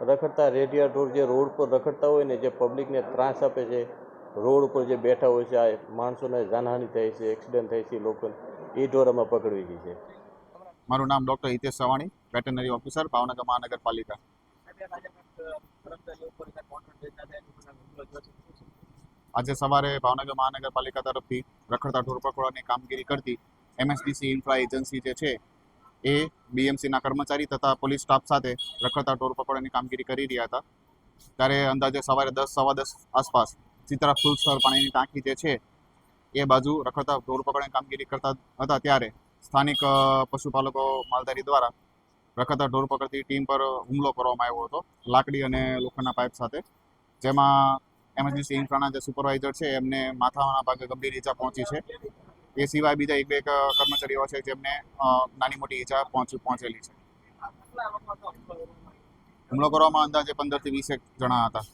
રખડતા રેડિયા ઢોર જે રોડ પર રખડતા હોય ને, જે પબ્લિકને ત્રાસ આપે છે, રોડ ઉપર જે બેઠા હોય છે, આ માણસોને જાનહાનિ થાય છે, એક્સિડન્ટ થાય છે લોકોને, એ ઢોર અમે પકડવી છે. મારું નામ doctor Hitesh Savani, veterinary officer, Bhavnagar મહાનગરપાલિકા. આજે સવારે ભાવનગર મહાનગરપાલિકા તરફથી રખડતા ઢોર પકડવાની કામગીરી કરતી MSDC ઇન્ફ્રા એજન્સી જે છે એ BMCના કર્મચારી તથા પોલીસ સ્ટાફ સાથે રખડતા ઢોર પકડવાની કામગીરી કરી રહ્યા હતા. ત્યારે અંદાજે સવારે 10 સવા 10 આસપાસ ચિત્રા ફૂલ સ્તર પાણીની ટાંકી જે છે એ બાજુ રખડતા ઢોર પકડવાની કામગીરી કરતા હતા. ત્યારે સ્થાનિક પશુપાલકો માલધારી દ્વારા રખડતા ઢોર પકડતી ટીમ પર હુમલો કરવામાં આવ્યો હતો લાકડી અને લોખંડના પાઇપ સાથે, જેમાં MSDC ઇન્ફ્રાના જે સુપરવાઇઝર છે એમને માથાના ભાગે ગંભીર ઈજા પહોંચી છે. એ સિવાય બીજા એક બે કર્મચારીઓ છે જેમને નાની મોટી ઈજા પહોંચેલી છે. હુમલો કરવામાં અંદાજે 15 થી 20 જણા હતા.